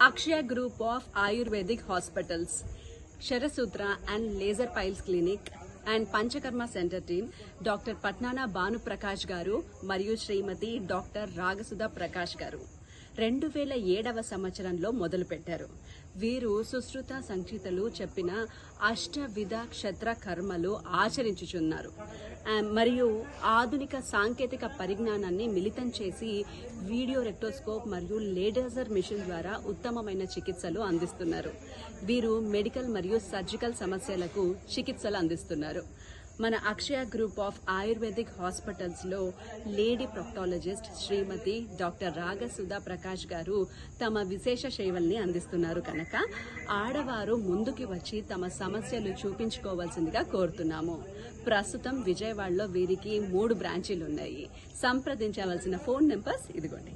Akshaya Group of Ayurvedic Hospitals, Sharasutra and Laser Piles Clinic and Panchakarma Center team, Dr. Patnana Banu Prakash Garu, Mariyu Srimati, Dr. Ragasudha Prakash Garu. 2007వ సంవత్సరంలో మొదలుపెట్టారు. వీరు సుశ్రుత సంక్షితలు చెప్పిన అష్టవిధ క్షత్ర కర్మలు ఆచరించుచున్నారు. మరియు ఆధునిక సాంకేతిక పరిజ్ఞానాన్ని మిళితం చేసి వీడియో రెక్టోస్కోప్ మరియు లేజర్ మిషన్ ద్వారా ఉత్తమమైన చికిత్సలు అందిస్తున్నారు. వీరు మెడికల్ మరియు సర్జికల్ సమస్యలకు చికిత్సలు అందిస్తున్నారు. మన అక్షయ గ్రూప్ ఆఫ్ ఆయుర్వేదిక్ హాస్పిటల్స్ లో లేడీ ప్రొక్టాలజిస్ట్ శ్రీమతి డాక్టర్ రాగసుధ ప్రకాష్ గారు తమ విశేష సేవల్ని అందిస్తున్నారు కనుక ఆడవారు ముందుకి వచ్చి తమ సమస్యలు చూపించుకోవాల్సిందిగా కోరుతున్నాము. ప్రస్తుతం విజయవాడలో వీరికి 3 బ్రాంచీలు ఉన్నాయి. సంప్రదించవలసిన ఫోన్ నెంబర్స్ ఇదిగోండి.